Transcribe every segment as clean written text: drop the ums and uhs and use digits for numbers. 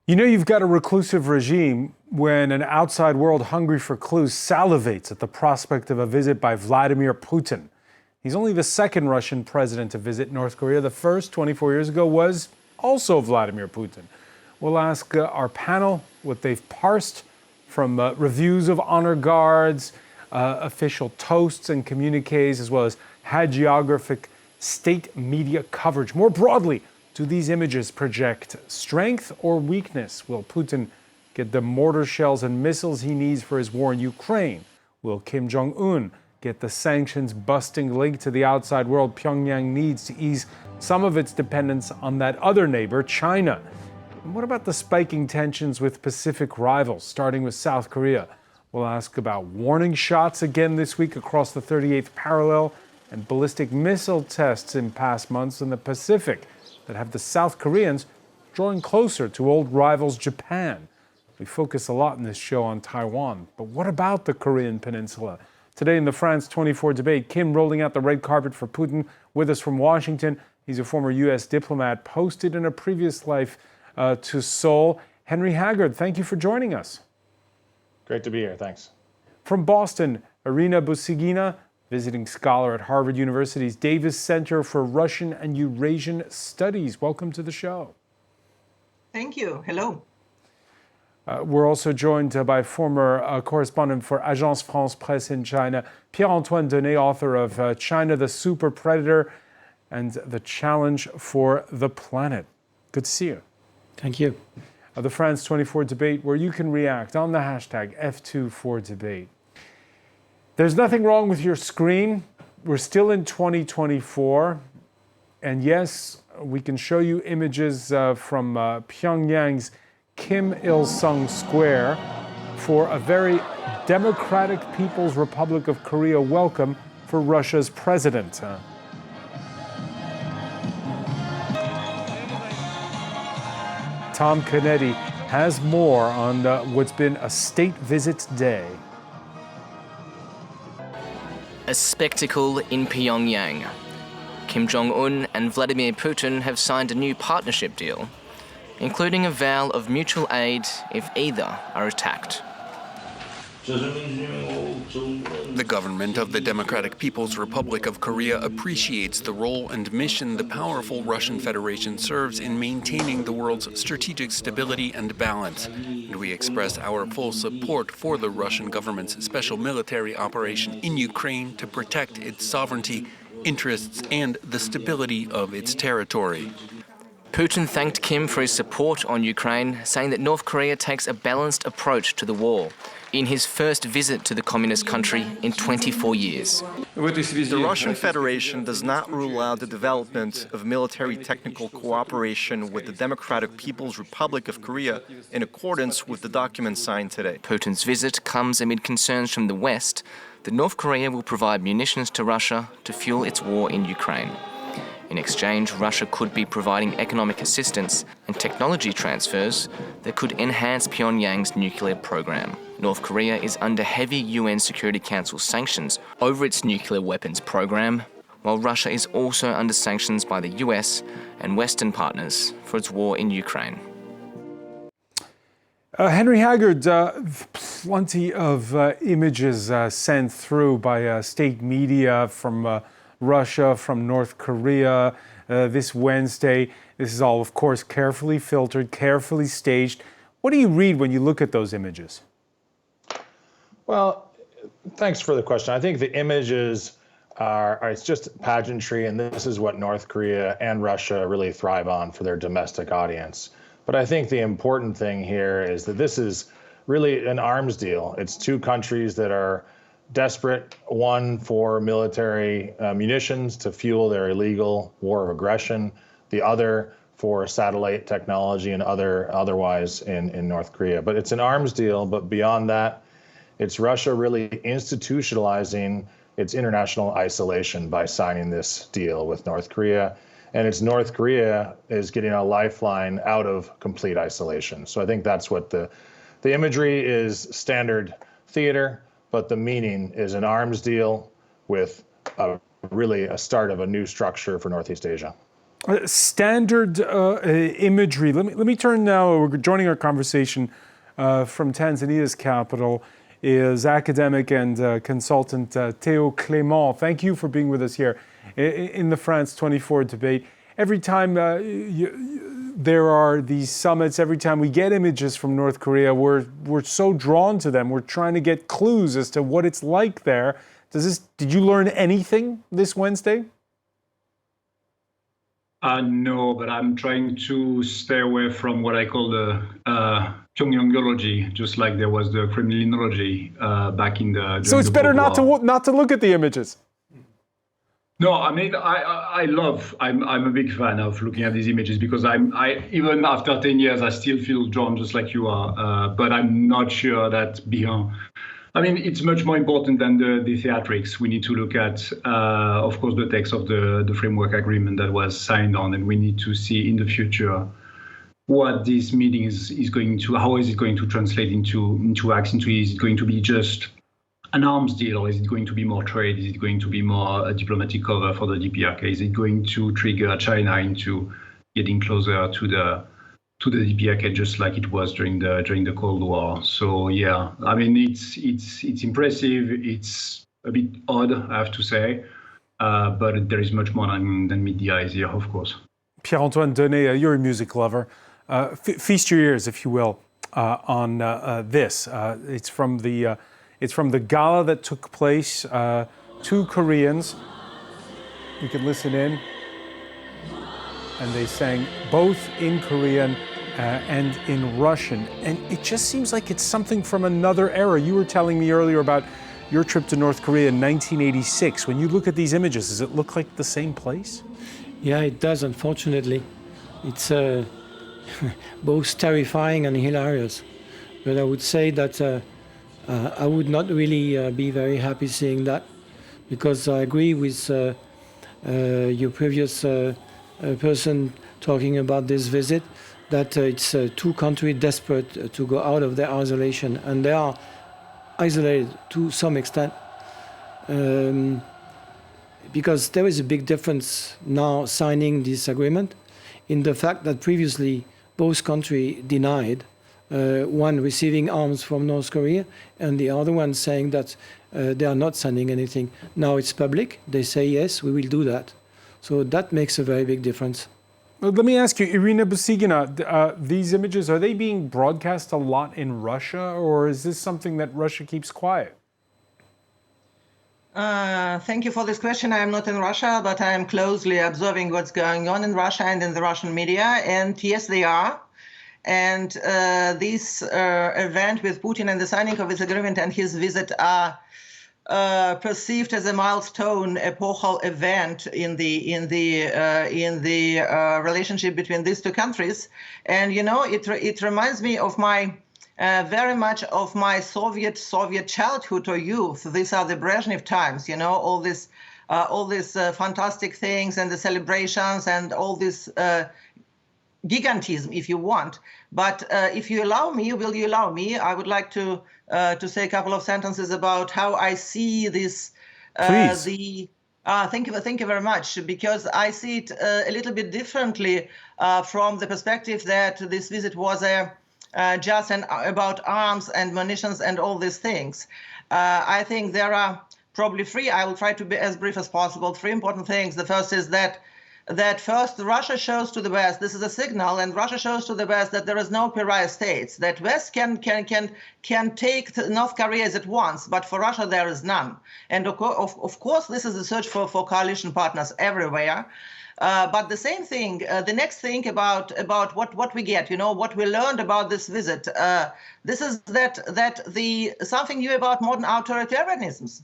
You know you've got a reclusive regime when an outside world hungry for clues salivates at the prospect of a visit by Vladimir Putin. He's only the second Russian president to visit North Korea. The first, 24 years ago, was also Vladimir Putin. We'll ask our panel what they've parsed from reviews of honor guards, official toasts and communiques, as well as hagiographic state media coverage. More broadly, do these images project strength or weakness? Will Putin get the mortar shells and missiles he needs for his war in Ukraine? Will Kim Jong-un get the sanctions-busting link to the outside world Pyongyang needs to ease some of its dependence on that other neighbor, China? And what about the spiking tensions with Pacific rivals, starting with South Korea? We'll ask about warning shots again this week across the 38th parallel and ballistic missile tests in past months in the Pacific that have the South Koreans drawing closer to old rivals Japan. We focus a lot in this show on Taiwan, but what about the Korean peninsula? Today in the France 24 debate, Kim rolling out the red carpet for Putin. With us from Washington, he's a former U.S. diplomat, posted in a previous life to Seoul. Henry Haggard, thank you for joining us. Great to be here, thanks. From Boston, Irina Busigina, visiting scholar at Harvard University's Davis Center for Russian and Eurasian Studies. Welcome to the show. Thank you. Hello. We're also joined by former correspondent for Agence France Presse in China, Pierre-Antoine Denet, author of China, the Super Predator and the Challenge for the Planet. Good to see you. Thank you. The France 24 debate, where you can react on the hashtag F24debate. There's nothing wrong with your screen. We're still in 2024. And yes, we can show you images from Pyongyang's Kim Il-sung Square for a very democratic People's Republic of Korea welcome for Russia's president. Tom Canetti has more on what's been a state visit day. A spectacle in Pyongyang. Kim Jong-un and Vladimir Putin have signed a new partnership deal, including a vow of mutual aid if either are attacked. The government of the Democratic People's Republic of Korea appreciates the role and mission the powerful Russian Federation serves in maintaining the world's strategic stability and balance, and we express our full support for the Russian government's special military operation in Ukraine to protect its sovereignty, interests, and the stability of its territory. Putin thanked Kim for his support on Ukraine, saying that North Korea takes a balanced approach to the war in his first visit to the communist country in 24 years. The Russian Federation does not rule out the development of military technical cooperation with the Democratic People's Republic of Korea in accordance with the document signed today. Putin's visit comes amid concerns from the West that North Korea will provide munitions to Russia to fuel its war in Ukraine. In exchange, Russia could be providing economic assistance and technology transfers that could enhance Pyongyang's nuclear program. North Korea is under heavy UN Security Council sanctions over its nuclear weapons program, while Russia is also under sanctions by the US and Western partners for its war in Ukraine. Henry Haggard, plenty of images sent through by state media from Russia, from North Korea this Wednesday. This is all, of course, carefully filtered, carefully staged. What do you read when you look at those images? Well, thanks for the question. I think the images it's just pageantry, and this is what North Korea and Russia really thrive on for their domestic audience. But I think the important thing here is that this is really an arms deal. It's two countries that are desperate, one for military munitions to fuel their illegal war of aggression, the other for satellite technology and otherwise in North Korea. But it's an arms deal, but beyond that, it's Russia really institutionalizing its international isolation by signing this deal with North Korea. And it's North Korea is getting a lifeline out of complete isolation. So I think that's what the imagery is standard theater, but the meaning is an arms deal with really a start of a new structure for Northeast Asia. Standard imagery. Let me turn now. We're joining our conversation from Tanzania's capital is academic and consultant Théo Clément. Thank you for being with us here in the France 24 debate. Every time there are these summits, every time we get images from North Korea, we're so drawn to them. We're trying to get clues as to what it's like there. Did you learn anything this Wednesday? No, but I'm trying to stay away from what I call the Pyongyangology, just like there was the Kremlinology back in the. So it's better not to look at the images. No, I mean I'm a big fan of looking at these images because I even after 10 years I still feel drawn just like you are, but I'm not sure that beyond. I mean, it's much more important than the theatrics. We need to look at, of course, the text of the framework agreement that was signed on, and we need to see in the future what this meeting is going to, how is it going to translate into acts, is it going to be just an arms deal, or is it going to be more trade? Is it going to be more a diplomatic cover for the DPRK? Is it going to trigger China into getting closer to the DPRK, just like it was during the Cold War? So yeah, I mean it's impressive. It's a bit odd, I have to say, but there is much more than meet the eyes here, of course. Pierre-Antoine Denet, you're a music lover. Feast your ears, if you will, on this. It's from the gala that took place. Two Koreans. You can listen in. And they sang both in Korean and in Russian. And it just seems like it's something from another era. You were telling me earlier about your trip to North Korea in 1986. When you look at these images, does it look like the same place? Yeah, it does, unfortunately. It's both terrifying and hilarious. But I would say that I would not really be very happy seeing that, because I agree with your previous person talking about this visit, that it's two countries desperate to go out of their isolation, and they are isolated to some extent, because there is a big difference now signing this agreement in the fact that previously both countries denied, one receiving arms from North Korea and the other one saying that they are not sending anything. Now it's public, they say yes, we will do that. So that makes a very big difference. Let me ask you, Irina Busigina, these images, are they being broadcast a lot in Russia, or is this something that Russia keeps quiet? Thank you for this question. I am not in Russia, but I am closely observing what's going on in Russia and in the Russian media. And yes, they are. And this event with Putin and the signing of this agreement and his visit are perceived as a milestone, epochal event in the relationship between these two countries. And you know, it reminds me of my very much of my Soviet childhood or youth. These are the Brezhnev times. You know, all these fantastic things and the celebrations and all this gigantism, if you want. But if you allow me, will you allow me? I would like to say a couple of sentences about how I see this. Please. Thank you very much, because I see it a little bit differently from the perspective that this visit was just about arms and munitions and all these things. I think there are probably three. I will try to be as brief as possible. Three important things. The first is that first Russia shows to the West, this is a signal, and Russia shows to the West that there is no pariah states, that West can take North Korea at once, but for Russia there is none. And of course this is a search for coalition partners everywhere. But the same thing, the next thing about what we get, you know, what we learned about this visit, this is that something new about modern authoritarianisms.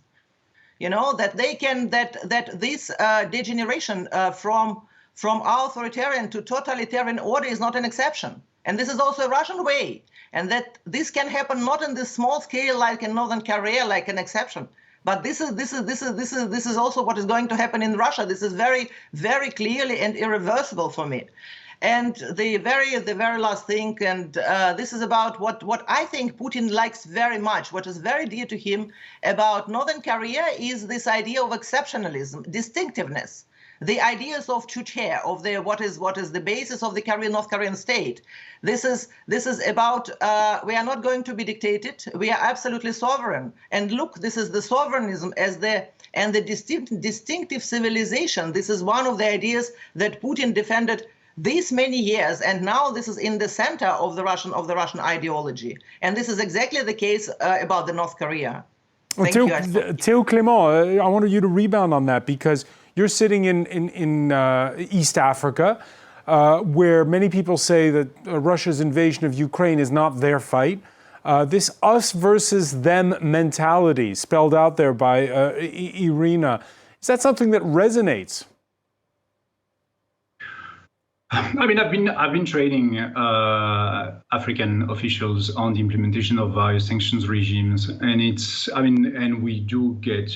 You know, that they can, that this degeneration from authoritarian to totalitarian order is not an exception. And this is also a Russian way. And that this can happen not in this small scale like in Northern Korea, like an exception. But this is also what is going to happen in Russia. This is very, very clearly and irreversible for me. And the very last thing, and this is about what I think Putin likes very much, what is very dear to him about Northern Korea is this idea of exceptionalism, distinctiveness, the ideas of Chuche, of the what is the basis of the North Korean state. This is about we are not going to be dictated. We are absolutely sovereign. And look, this is the sovereignism and the distinctive civilization. This is one of the ideas that Putin defended these many years, and now this is in the center of the Russian ideology. And this is exactly the case about the North Korea. Thank you. Théo Clément, I wanted you to rebound on that because you're sitting in East Africa, where many people say that Russia's invasion of Ukraine is not their fight. This us versus them mentality spelled out there by Irina, is that something that resonates? I mean, I've been training African officials on the implementation of various sanctions regimes, and and we do get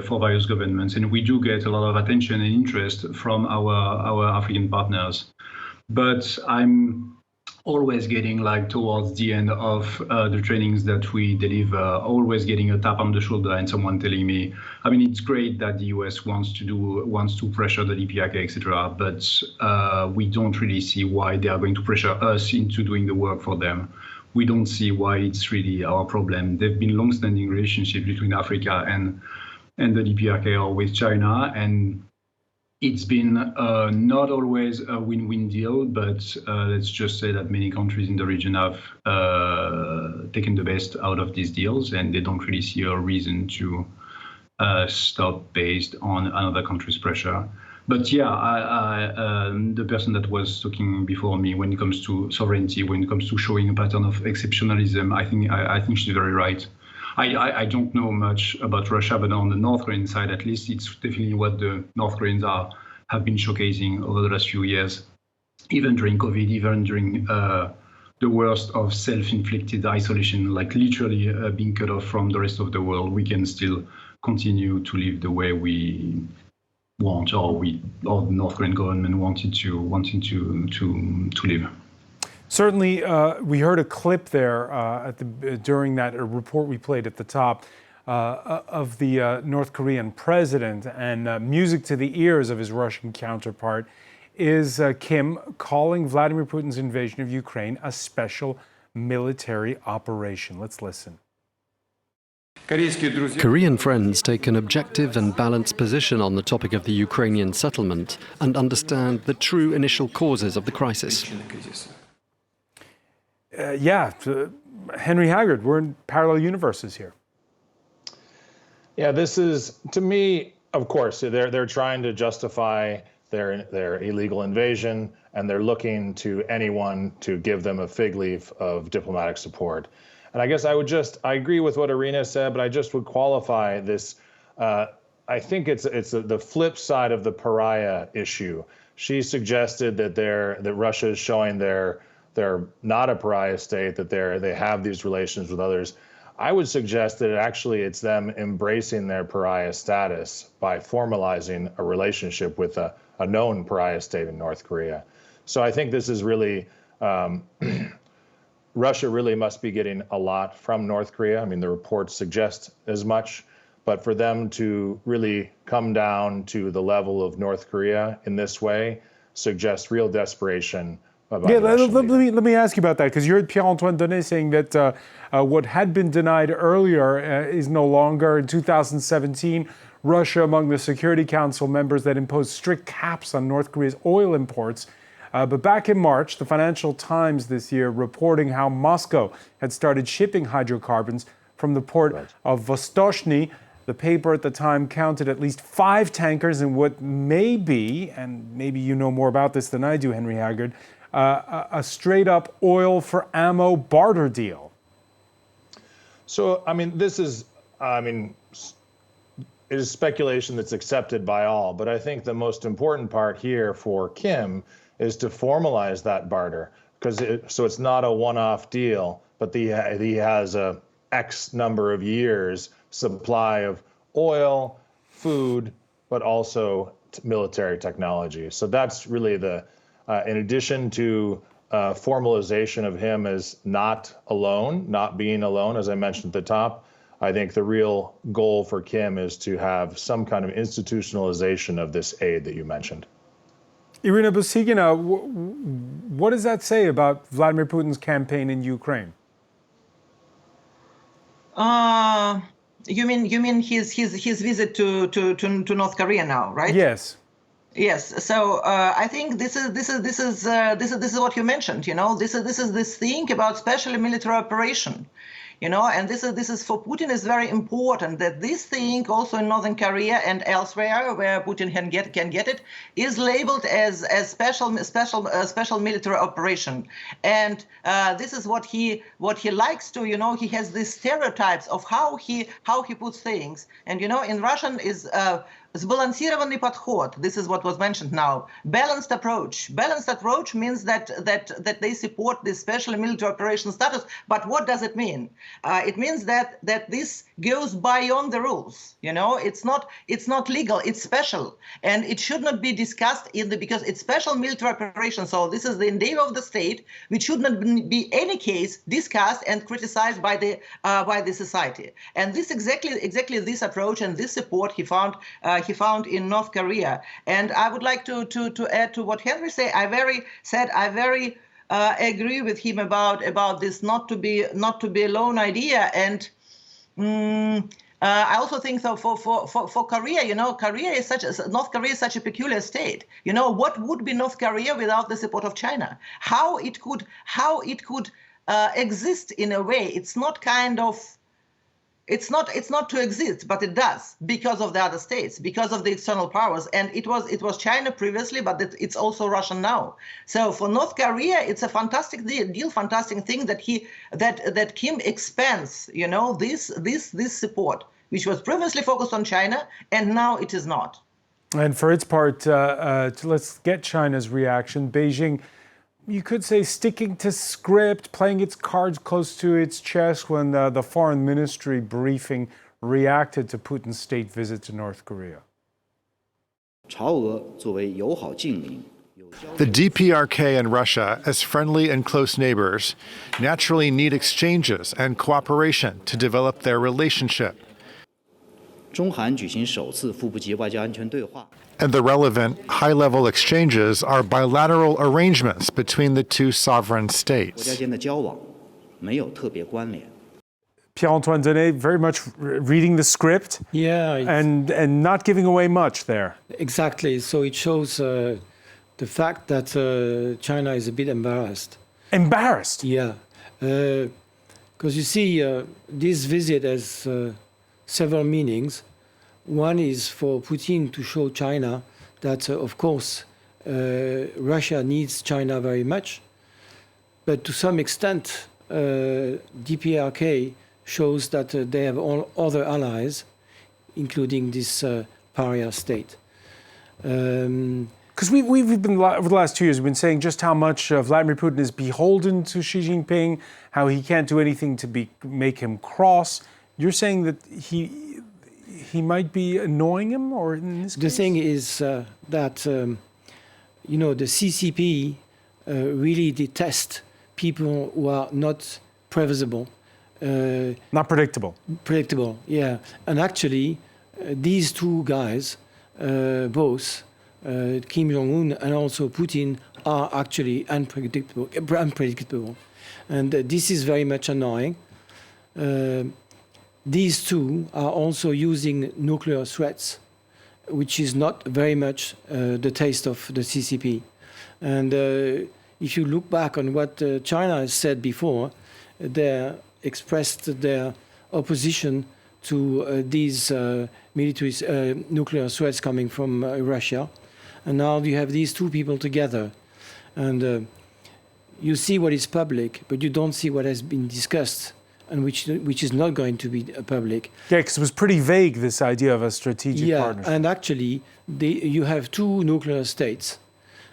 for various governments, and we do get a lot of attention and interest from our African partners. But I'm always getting, like, towards the end of the trainings that we deliver, always getting a tap on the shoulder and someone telling me, I mean, it's great that the US wants to pressure the DPRK, etc., but we don't really see why they are going to pressure us into doing the work for them. We don't see why it's really our problem. There've been long-standing relationships between Africa and the DPRK or with China, and it's been not always a win-win deal, but let's just say that many countries in the region have taken the best out of these deals, and they don't really see a reason to stop based on another country's pressure. But yeah, the person that was talking before me, when it comes to sovereignty, when it comes to showing a pattern of exceptionalism, I think she's very right. I don't know much about Russia, but on the North Korean side, at least, it's definitely what the North Koreans have been showcasing over the last few years, even during COVID, even during the worst of self-inflicted isolation, like literally being cut off from the rest of the world. We can still continue to live the way we want, or the North Korean government wanted to live. Certainly, we heard a clip there during that report we played at the top of the North Korean president, and music to the ears of his Russian counterpart is Kim calling Vladimir Putin's invasion of Ukraine a special military operation. Let's listen. Korean friends take an objective and balanced position on the topic of the Ukrainian settlement and understand the true initial causes of the crisis. Henry Haggard, we're in parallel universes here. Yeah, this is, to me, of course, they're trying to justify their illegal invasion, and they're looking to anyone to give them a fig leaf of diplomatic support. And I guess I agree with what Irina said, but I just would qualify this. I think it's the flip side of the pariah issue. She suggested that Russia is showing they're not a pariah state, that they have these relations with others. I would suggest that actually it's them embracing their pariah status by formalizing a relationship with a known pariah state in North Korea. So I think this is really, Russia really must be getting a lot from North Korea. I mean, the reports suggest as much, but for them to really come down to the level of North Korea in this way suggests real desperation. Let me ask you about that, because you heard Pierre-Antoine Donnet saying that what had been denied earlier is no longer. In 2017, Russia among the Security Council members that imposed strict caps on North Korea's oil imports. But back in March, the Financial Times this year reporting how Moscow had started shipping hydrocarbons from the port of Vostochny. The paper at the time counted at least 5 tankers in what may be, and maybe you know more about this than I do, Henry Haggard, a straight-up oil for ammo barter deal. So, I mean, it is speculation that's accepted by all, but I think the most important part here for Kim is to formalize that barter, so it's not a one-off deal, but he has a X number of years supply of oil, food, but also military technology. So that's really in addition to formalization of him as not being alone, as I mentioned at the top, I think the real goal for Kim is to have some kind of institutionalization of this aid that you mentioned. Irina Busigina, what does that say about Vladimir Putin's campaign in Ukraine? You mean his visit to North Korea now, right? Yes. Yes. So I think this is what you mentioned. This is this thing about special military operation. And this is for Putin is very important that this thing also in Northern Korea and elsewhere where Putin can get it is labeled as special military operation, and this is what he likes to. He has these stereotypes of how he puts things, and in Russian is sbalansirованный подход. This is what was mentioned now. Balanced approach. Balanced approach means that they support this special military operation status. But what does it mean? It means that this goes beyond the rules. It's not legal. It's special, and it should not be discussed because it's special military operation. So this is the endeavor of the state, which should not be any case discussed and criticized by the society. And this exactly this approach and this support he found in North Korea. And I would like to add to what Henry said. I very agree with him about this not to be a lone idea. And I also think so for Korea. North Korea is such a peculiar state. What would be North Korea without the support of China? How it could exist in a way? It's not to exist, but it does because of the other states, because of the external powers. And it was China previously, but it's also Russia now. So for North Korea, it's a fantastic deal, fantastic thing that Kim expands, this support, which was previously focused on China, and now it is not. And for its part, let's get China's reaction. Beijing, you could say, sticking to script, playing its cards close to its chest when the foreign ministry briefing reacted to Putin's state visit to North Korea. The DPRK and Russia, as friendly and close neighbors, naturally need exchanges and cooperation to develop their relationship. And the relevant high-level exchanges are bilateral arrangements between the two sovereign states. Pierre-Antoine Denet, very much reading the script, and not giving away much there. Exactly. So it shows the fact that China is a bit embarrassed. Embarrassed? Yeah. Because you see, this visit has several meanings. One is for Putin to show China that, of course, Russia needs China very much. But to some extent, DPRK shows that they have all other allies, including this pariah state. Because we've been, over the last 2 years, we've been saying just how much Vladimir Putin is beholden to Xi Jinping, how he can't do anything to make him cross. You're saying that he might be annoying him, or in this case? The thing is that, the CCP really detest people who are not previsible. Not predictable. Predictable, yeah. And actually, these two guys, both Kim Jong-un and also Putin, are actually unpredictable. And this is very much annoying. These two are also using nuclear threats, which is not very much the taste of the CCP. And if you look back on what China has said before, they expressed their opposition to these nuclear threats coming from Russia. And now you have these two people together. And you see what is public, but you don't see what has been discussed, and which is not going to be public. Yeah, because it was pretty vague, this idea of a strategic partnership. Yeah, and actually, you have two nuclear states.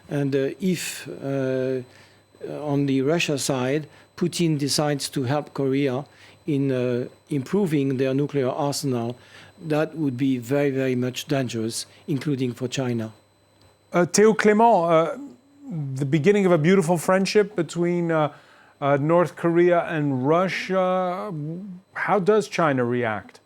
And if on the Russia side, Putin decides to help Korea in improving their nuclear arsenal, that would be very, very much dangerous, including for China. Théo Clément, the beginning of a beautiful friendship between North Korea and Russia. How does China react?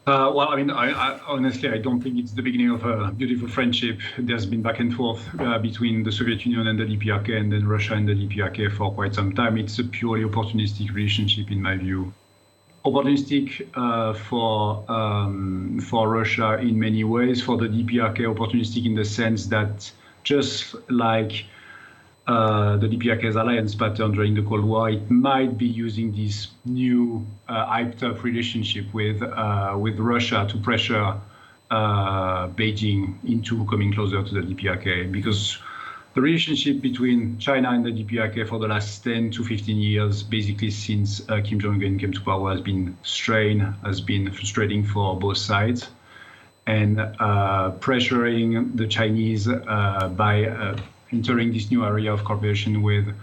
Well, I mean, I honestly, I don't think it's the beginning of a beautiful friendship. There's been back and forth between the Soviet Union and the DPRK, and then Russia and the DPRK for quite some time. It's a purely opportunistic relationship, in my view. Opportunistic for Russia in many ways. For the DPRK, opportunistic in the sense that just like the DPRK's alliance pattern during the Cold War, it might be using this new hyped-up relationship with Russia to pressure Beijing into coming closer to the DPRK, because the relationship between China and the DPRK for the last 10 to 15 years, basically since Kim Jong-un came to power, has been strained, has been frustrating for both sides, and pressuring the Chinese by entering this new area of cooperation with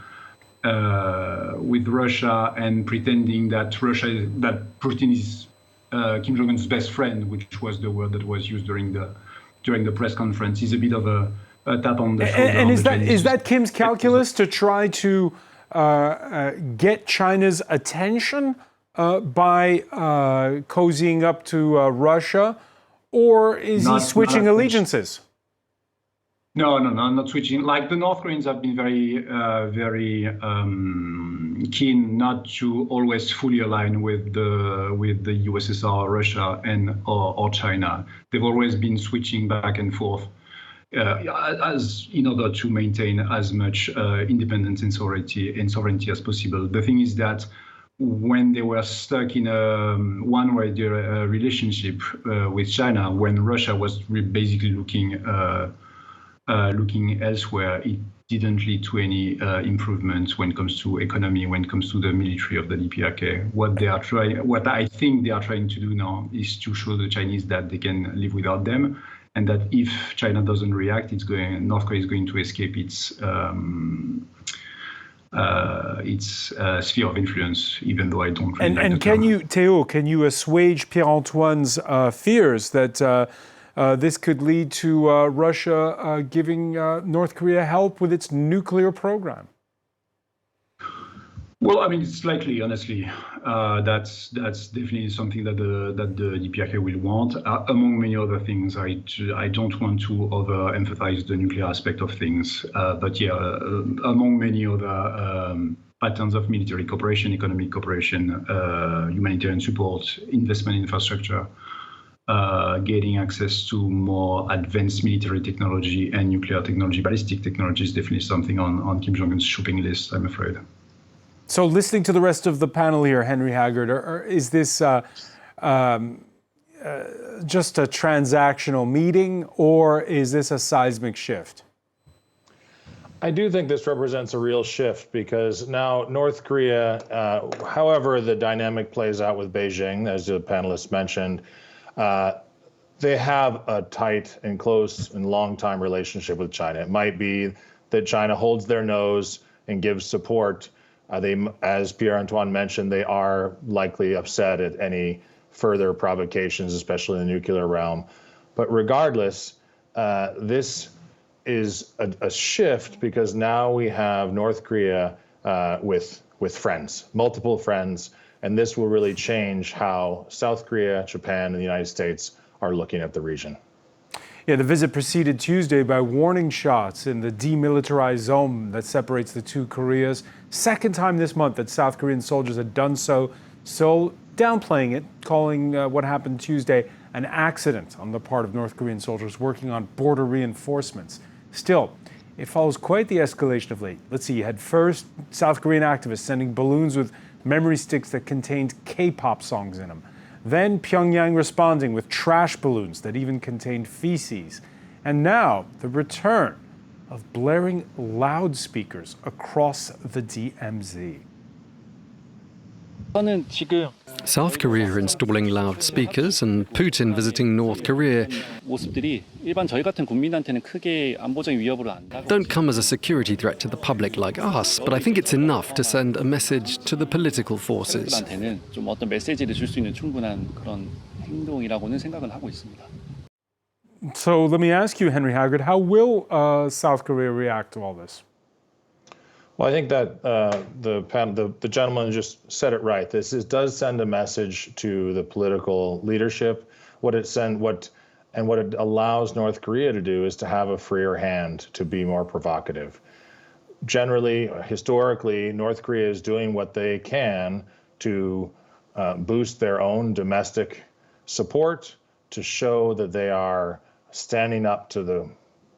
Russia and pretending that Putin is Kim Jong-un's best friend, which was the word that was used during the press conference, is a bit of a tap on the shoulder. And is that Kim's calculus to try to get China's attention by cozying up to Russia, or is he switching allegiances? No, not switching. Like, the North Koreans have been very keen not to always fully align with the USSR, Russia, or China. They've always been switching back and forth as in order to maintain as much independence and sovereignty as possible. The thing is that when they were stuck in a one-way relationship with China, when Russia was basically looking elsewhere, it didn't lead to any improvements when it comes to economy, when it comes to the military of the DPRK. What I think they are trying to do now is to show the Chinese that they can live without them, and that if China doesn't react, North Korea is going to escape its sphere of influence, even though I don't really like the term. Théo, can you assuage Pierre-Antoine's fears that this could lead to Russia giving North Korea help with its nuclear program? Well, I mean, it's likely, honestly. That's definitely something that the DPRK will want. Among many other things, I don't want to overemphasize the nuclear aspect of things, but yeah, among many other patterns of military cooperation, economic cooperation, humanitarian support, investment in infrastructure, getting access to more advanced military technology and nuclear technology, ballistic technology is definitely something on Kim Jong-un's shopping list, I'm afraid. So listening to the rest of the panel here, Henry Haggard, is this just a transactional meeting, or is this a seismic shift? I do think this represents a real shift, because now North Korea, however the dynamic plays out with Beijing, as the panelists mentioned, they have a tight and close and long-time relationship with China. It might be that China holds their nose and gives support. As Pierre-Antoine mentioned, they are likely upset at any further provocations, especially in the nuclear realm. But regardless, this is a shift, because now we have North Korea with friends, multiple friends, and this will really change how South Korea, Japan, and the United States are looking at the region. Yeah, the visit preceded Tuesday by warning shots in the demilitarized zone that separates the two Koreas. Second time this month that South Korean soldiers had done so downplaying it, calling what happened Tuesday an accident on the part of North Korean soldiers working on border reinforcements. Still, it follows quite the escalation of late. Let's see, you had first South Korean activists sending balloons with memory sticks that contained K-pop songs in them. Then Pyongyang responding with trash balloons that even contained feces. And now the return of blaring loudspeakers across the DMZ. South Korea installing loudspeakers and Putin visiting North Korea don't come as a security threat to the public like us, but I think it's enough to send a message to the political forces. So let me ask you, Henry Haggard, how will South Korea react to all this? Well, I think that the gentleman just said it right. Does send a message to the political leadership. What it allows North Korea to do is to have a freer hand to be more provocative. Generally, historically, North Korea is doing what they can to boost their own domestic support, to show that they are standing up to the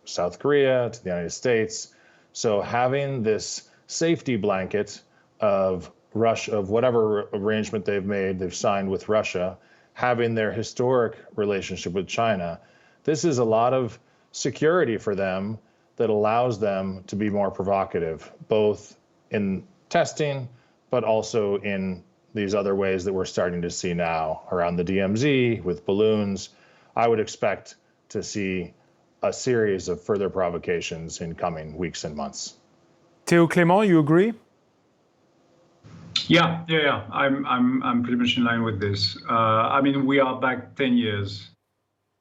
South Korea, to the United States. So having this safety blanket of Russia, of whatever arrangement they've signed with Russia, having their historic relationship with China, this is a lot of security for them that allows them to be more provocative, both in testing, but also in these other ways that we're starting to see now around the DMZ with balloons. I would expect to see a series of further provocations in coming weeks and months. Théo Clément, you agree? Yeah. I'm pretty much in line with this. I mean, we are back 10 years.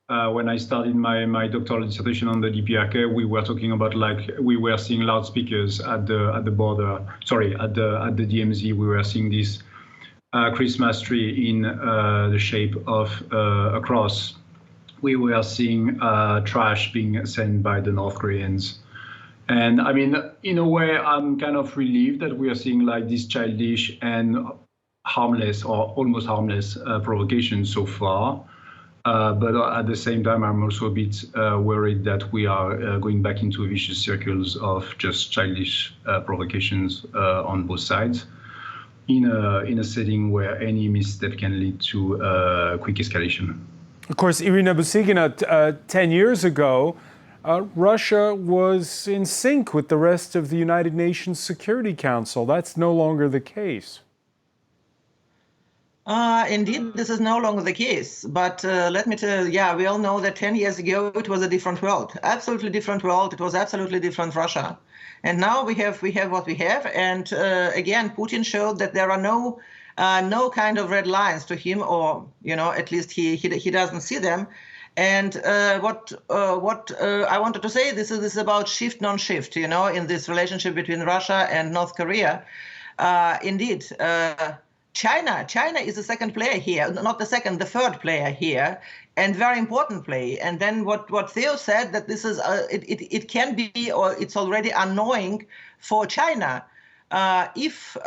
When I started my doctoral dissertation on the DPRK, we were talking about we were seeing loudspeakers at the border. Sorry, at the DMZ, we were seeing this Christmas tree in the shape of a cross. We were seeing trash being sent by the North Koreans. And I mean, in a way, I'm kind of relieved that we are seeing these childish and harmless or almost harmless provocations so far. But at the same time, I'm also a bit worried that we are going back into vicious circles of just childish provocations on both sides in a setting where any misstep can lead to quick escalation. Of course, Irina Busigina, 10 years ago, Russia was in sync with the rest of the United Nations Security Council. That's no longer the case. Indeed, this is no longer the case. But let me tell you, we all know that 10 years ago, it was a different world, absolutely different world. It was absolutely different Russia. And now we have what we have. And again, Putin showed that there are no kind of red lines to him, or, at least he doesn't see them. And what I wanted to say, this is about shift, non-shift, in this relationship between Russia and North Korea. Indeed, China is the second player here, not the second, the third player here, and very important play. And then what Theo said, that this is it can be, or it's already annoying for China. If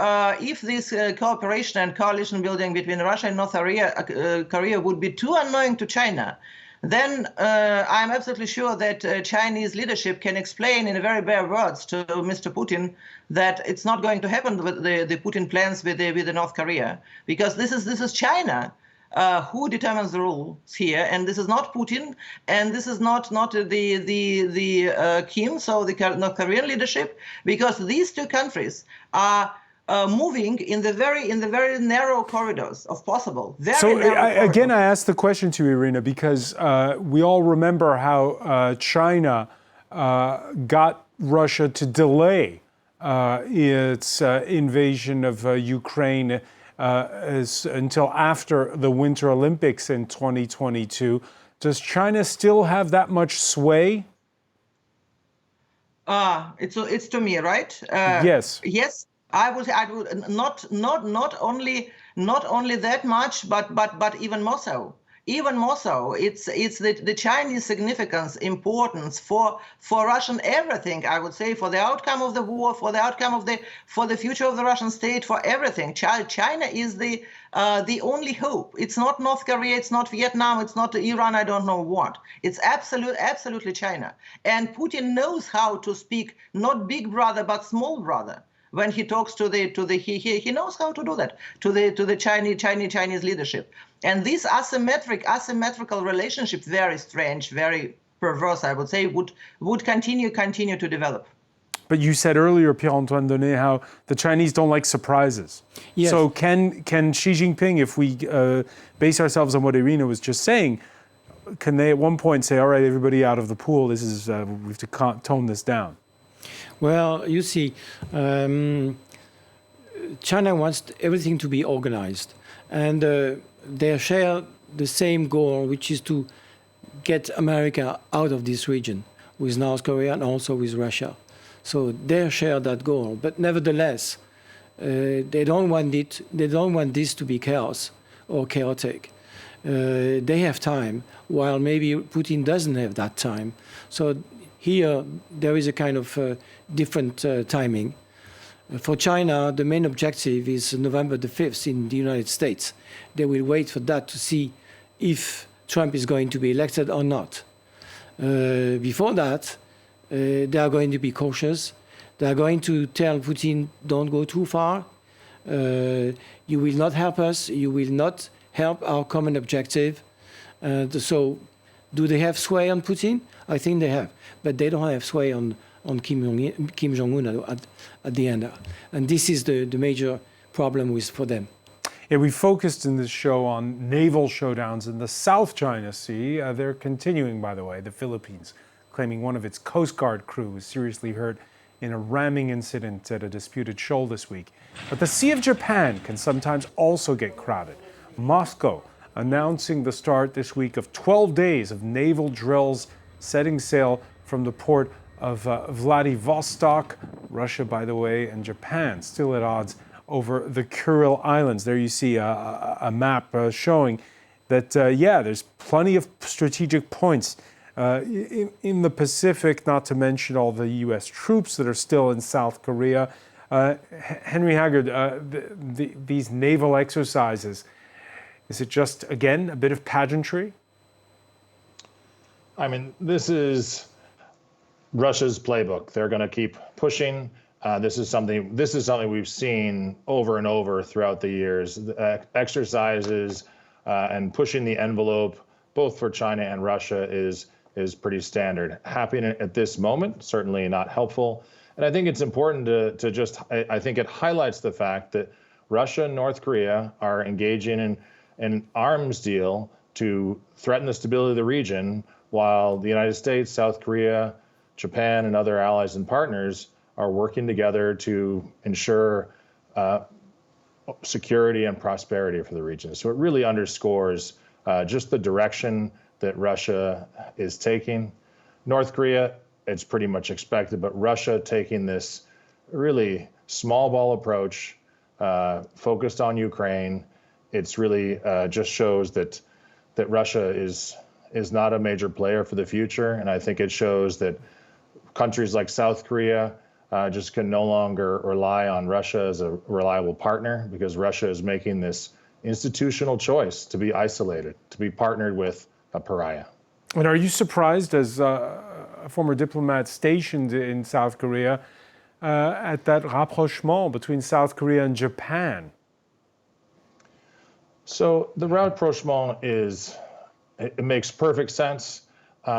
this cooperation and coalition building between Russia and North Korea would be too annoying to China, then I'm absolutely sure that Chinese leadership can explain in very bare words to Mr. Putin that it's not going to happen with the Putin plans with the North Korea, because this is China who determines the rules here, and this is not Putin, and this is not the Kim, so the North Korean leadership, because these two countries are moving in the very narrow corridors of possible. Again, I asked the question to Irina because we all remember how China got Russia to delay its invasion of Ukraine until after the Winter Olympics in 2022. Does China still have that much sway? It's to me, right? Yes. Yes. I would not only that much, but even more so. Even more so, it's the Chinese significance, importance for Russian everything. I would say for the outcome of the war, for the future of the Russian state, for everything. China is the only hope. It's not North Korea, it's not Vietnam, it's not Iran. I don't know what. It's absolutely China. And Putin knows how to speak, not big brother but small brother. When he talks to he knows how to do that to the Chinese leadership. And this asymmetrical relationship, very strange, very perverse, I would say, would continue to develop. But you said earlier, Pierre-Antoine Donnet, how the Chinese don't like surprises. Yes. So can Xi Jinping, if we base ourselves on what Irina was just saying, can they at one point say, all right, everybody out of the pool, this is we have to tone this down? Well, you see, China wants everything to be organized, and they share the same goal, which is to get America out of this region with North Korea and also with Russia. So they share that goal. But nevertheless, they don't want this to be chaos or chaotic. They have time, while maybe Putin doesn't have that time. So here there is a kind of different timing. For China, the main objective is November the 5th in the United States. They will wait for that to see if Trump is going to be elected or not. Before that, they are going to be cautious. They are going to tell Putin, don't go too far. You will not help us. You will not help our common objective. So do they have sway on Putin? I think they have. But they don't have sway on Kim Jong-un at the end. And this is the major problem for them. Yeah, we focused in this show on naval showdowns in the South China Sea. They're continuing, by the way, the Philippines claiming one of its Coast Guard crew was seriously hurt in a ramming incident at a disputed shoal this week. But the Sea of Japan can sometimes also get crowded. Moscow announcing the start this week of 12 days of naval drills, setting sail from the port of Vladivostok. Russia, by the way, and Japan still at odds over the Kuril Islands. There you see a map showing that, there's plenty of strategic points in the Pacific, not to mention all the U.S. troops that are still in South Korea. Henry Haggard, these naval exercises, is it just, again, a bit of pageantry? I mean, this is Russia's playbook. They're going to keep pushing. This is something we've seen over and over throughout the years. Exercises and pushing the envelope, both for China and Russia, is pretty standard. Happening at this moment, certainly not helpful. And I think it's important to just, I think it highlights the fact that Russia and North Korea are engaging in an arms deal to threaten the stability of the region, while the United States, South Korea, Japan, and other allies and partners are working together to ensure security and prosperity for the region. So it really underscores just the direction that Russia is taking. North Korea, it's pretty much expected, but Russia taking this really small ball approach, focused on Ukraine, it's really just shows that Russia is not a major player for the future. And I think it shows that countries like South Korea just can no longer rely on Russia as a reliable partner, because Russia is making this institutional choice to be isolated, to be partnered with a pariah. And are you surprised, as a former diplomat stationed in South Korea, at that rapprochement between South Korea and Japan? So the rapprochement it makes perfect sense.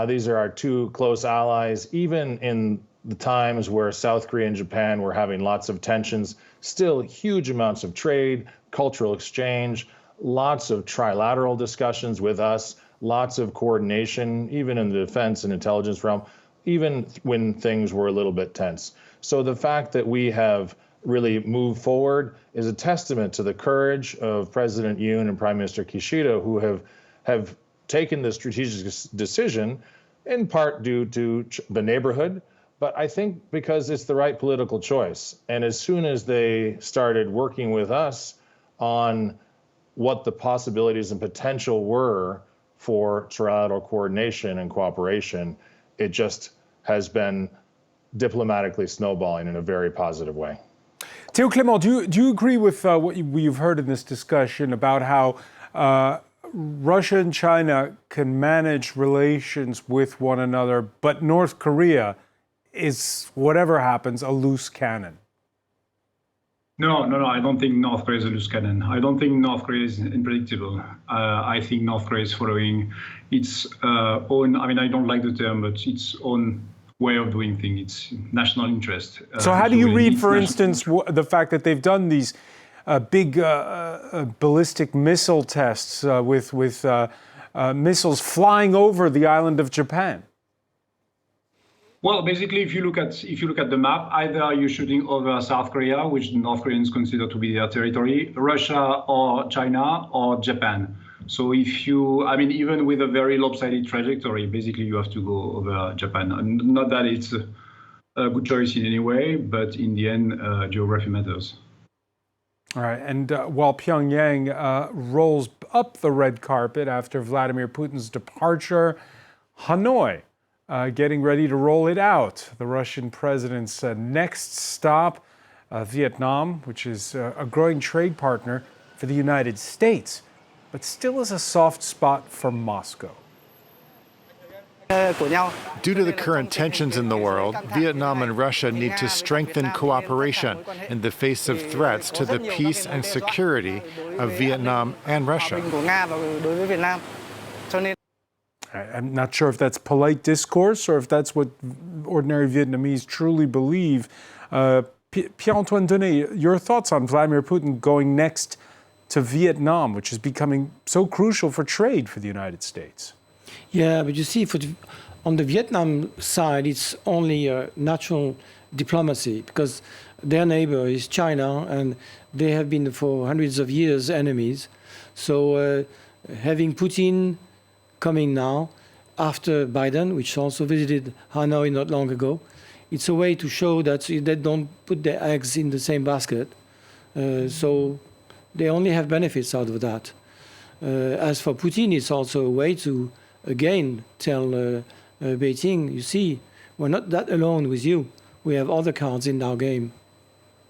These are our two close allies. Even in the times where South Korea and Japan were having lots of tensions, still huge amounts of trade, cultural exchange, lots of trilateral discussions with us, lots of coordination, even in the defense and intelligence realm, even when things were a little bit tense. So the fact that we have really moved forward is a testament to the courage of President Yoon and Prime Minister Kishida, who have taken the strategic decision, in part due to the neighborhood, but I think because it's the right political choice. And as soon as they started working with us on what the possibilities and potential were for trilateral coordination and cooperation, it just has been diplomatically snowballing in a very positive way. Théo Clément, do you agree with what you've heard in this discussion about how Russia and China can manage relations with one another, but North Korea is, whatever happens, a loose cannon? No, I don't think North Korea is a loose cannon. I don't think North Korea is unpredictable. I think North Korea is following its own, I mean, I don't like the term, but its own way of doing things. It's national interest. So how do you read, for instance, the fact that they've done these big ballistic missile tests with missiles flying over the island of Japan? Well, basically, if you look at the map, either you're shooting over South Korea, which the North Koreans consider to be their territory, Russia or China or Japan. So even with a very lopsided trajectory, basically you have to go over Japan. And not that it's a good choice in any way, but in the end, geography matters. All right, and while Pyongyang rolls up the red carpet after Vladimir Putin's departure, Hanoi getting ready to roll it out. The Russian president's next stop, Vietnam, which is a growing trade partner for the United States, but still is a soft spot for Moscow. Due to the current tensions in the world, Vietnam and Russia need to strengthen cooperation in the face of threats to the peace and security of Vietnam and Russia. I'm not sure if that's polite discourse or if that's what ordinary Vietnamese truly believe. Pierre-Antoine Denet, your thoughts on Vladimir Putin going next to Vietnam, which is becoming so crucial for trade for the United States? Yeah, but you see, on the Vietnam side, it's only natural diplomacy because their neighbor is China and they have been for hundreds of years enemies. So having Putin coming now after Biden, which also visited Hanoi not long ago, it's a way to show that they don't put their eggs in the same basket. So they only have benefits out of that. As for Putin, it's also a way to again tell Beijing, you see, we're not that alone with you. We have other cards in our game.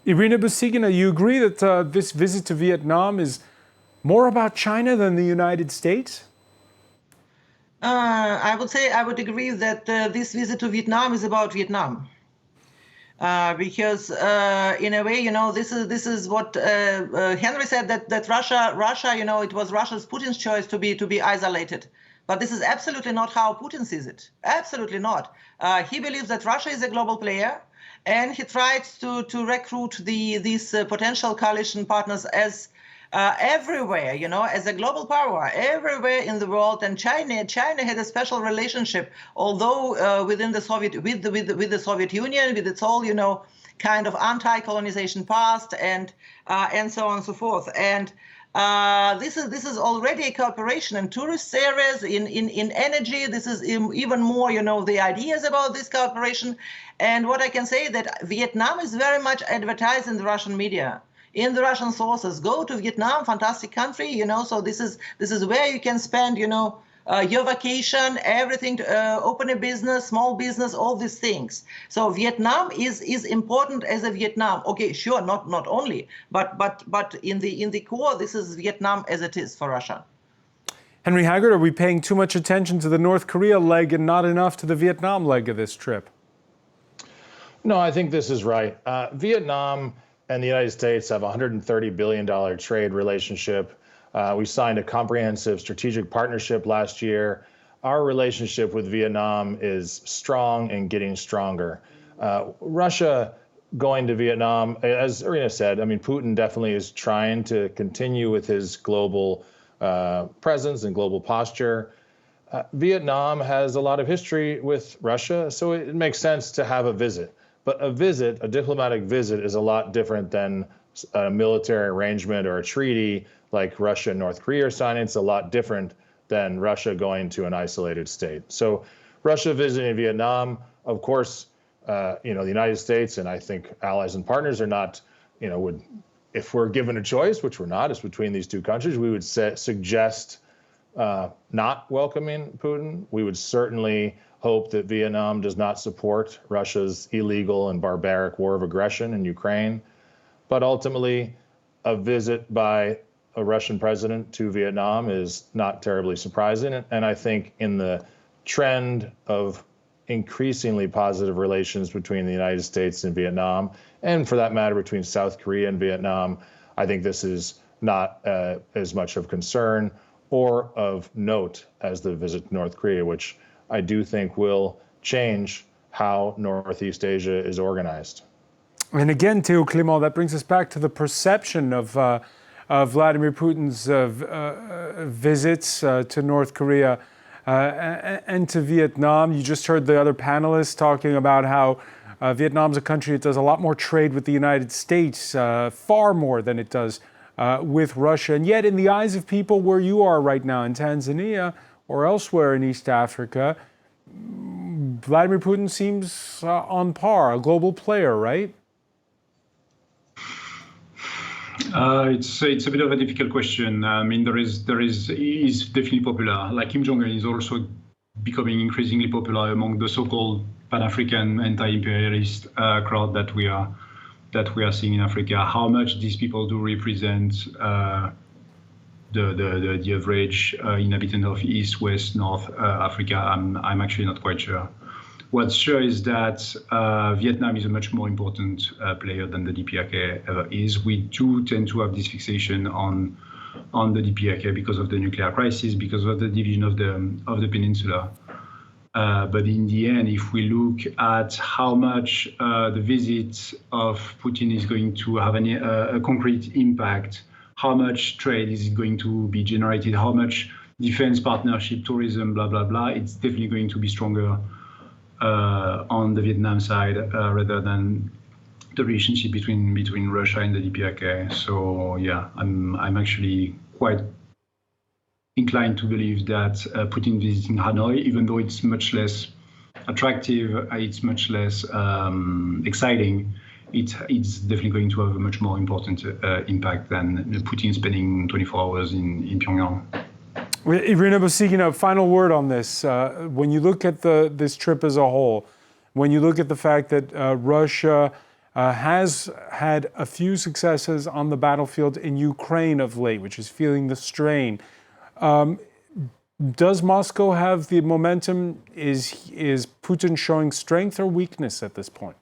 Irina Busigina, you agree that this visit to Vietnam is more about China than the United States? I would agree that this visit to Vietnam is about Vietnam. Because in a way, this is what Henry said, that Russia, it was Putin's choice to be isolated. But this is absolutely not how Putin sees it. Absolutely not. He believes that Russia is a global player, and he tries to recruit these potential coalition partners as everywhere, as a global power everywhere in the world. And China had a special relationship, although within the Soviet with the Soviet Union, with its whole kind of anti-colonization past and so on and so forth. And this is already a cooperation in tourist areas, in energy. This is even more, the ideas about this cooperation. And what I can say that Vietnam is very much advertised in the Russian media, in the Russian sources. Go to Vietnam, fantastic country, so this is where you can spend, your vacation, everything, open a business, small business, all these things. So Vietnam is important as a Vietnam. Okay, sure, not only, but in the core, this is Vietnam as it is for Russia. Henry Haggard, are we paying too much attention to the North Korea leg and not enough to the Vietnam leg of this trip? No, I think this is right. Vietnam and the United States have a $130 billion trade relationship. We signed a comprehensive strategic partnership last year. Our relationship with Vietnam is strong and getting stronger. Russia going to Vietnam, as Irina said, Putin definitely is trying to continue with his global presence and global posture. Vietnam has a lot of history with Russia, so it makes sense to have a visit. But a diplomatic visit, is a lot different than a military arrangement or a treaty like Russia and North Korea are signing. It's a lot different than Russia going to an isolated state. So Russia visiting Vietnam, of course, the United States and I think allies and partners are not, if we're given a choice, which we're not, it's between these two countries, we would suggest not welcoming Putin. We would certainly hope that Vietnam does not support Russia's illegal and barbaric war of aggression in Ukraine. But ultimately, a visit by a Russian president to Vietnam is not terribly surprising. And I think in the trend of increasingly positive relations between the United States and Vietnam, and for that matter, between South Korea and Vietnam, I think this is not as much of concern or of note as the visit to North Korea, which I do think will change how Northeast Asia is organized. And again, Theo Clément, that brings us back to the perception of Vladimir Putin's visits to North Korea and to Vietnam. You just heard the other panelists talking about how Vietnam's a country that does a lot more trade with the United States, far more than it does with Russia. And yet, in the eyes of people where you are right now in Tanzania or elsewhere in East Africa, Vladimir Putin seems on par, a global player, right? It's a bit of a difficult question. I mean, he's definitely popular. Like Kim Jong-un is also becoming increasingly popular among the so-called Pan-African anti-imperialist crowd that we are seeing in Africa. How much these people do represent the average inhabitant of East, West, North Africa, I'm actually not quite sure. What's sure is that Vietnam is a much more important player than the DPRK ever is. We do tend to have this fixation on the DPRK because of the nuclear crisis, because of the division of the peninsula. But in the end, if we look at how much the visit of Putin is going to have a concrete impact, how much trade is going to be generated, how much defense partnership, tourism, blah, blah, blah, it's definitely going to be stronger on the Vietnam side rather than the relationship between Russia and the DPRK. So yeah, I'm actually quite inclined to believe that Putin visiting Hanoi, even though it's much less attractive, it's much less exciting, it's definitely going to have a much more important impact than Putin spending 24 hours in Pyongyang. Irina Boussichina, final word on this. When you look at this trip as a whole, when you look at the fact that Russia has had a few successes on the battlefield in Ukraine of late, which is feeling the strain, does Moscow have the momentum? Is Putin showing strength or weakness at this point?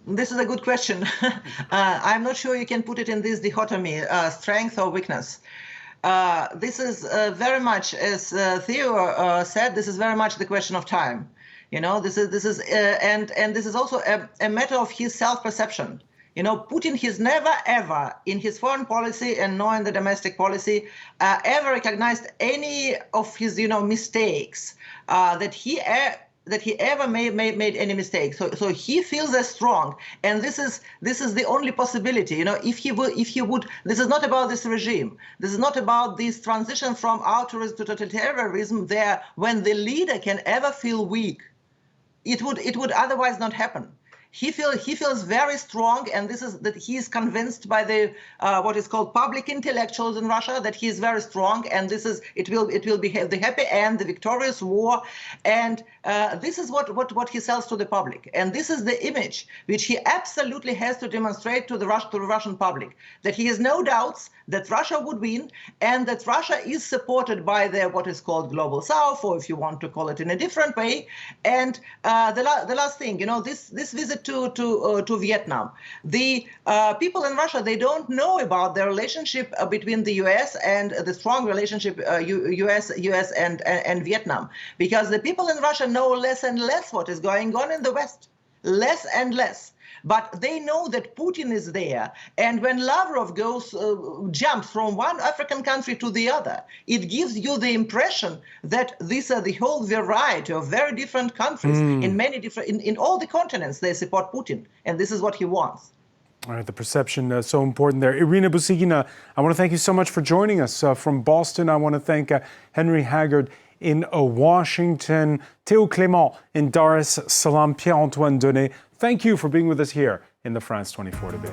This is a good question. I'm not sure you can put it in this dichotomy, strength or weakness. This is very much, as Theo said, this is very much the question of time. You know, this is and this is also a matter of his self-perception. You know, Putin, he's never ever in his foreign policy and nor in the domestic policy ever recognized any of his, mistakes that he ever made any mistakes. So he feels as strong, and this is the only possibility. You know, if he would, this is not about this regime. This is not about this transition from altruism to totalitarianism. There, when the leader can ever feel weak, it would otherwise not happen. He feels very strong, and this is that he is convinced by the what is called public intellectuals in Russia that he is very strong, and it will be the happy end, the victorious war, and this is what he sells to the public, and this is the image which he absolutely has to demonstrate to the Russian public, that he has no doubts that Russia would win, and that Russia is supported by the what is called global South, or if you want to call it in a different way. And the last thing, this visit to Vietnam, the people in Russia, they don't know about the relationship between the U.S. and the strong relationship U.S. and Vietnam, because the people in Russia know less and less what is going on in the West, less and less. But they know that Putin is there, and when Lavrov jumps from one African country to the other, it gives you the impression that these are the whole variety of very different countries in many different in all the continents. They support Putin, and this is what he wants. All right, the perception so important there. Irina Boussichina, I want to thank you so much for joining us from Boston. I want to thank Henry Haggard in Washington, Théo Clément in Dar es Salaam, Pierre-Antoine Donnet. Thank you for being with us here in the France 24 debate.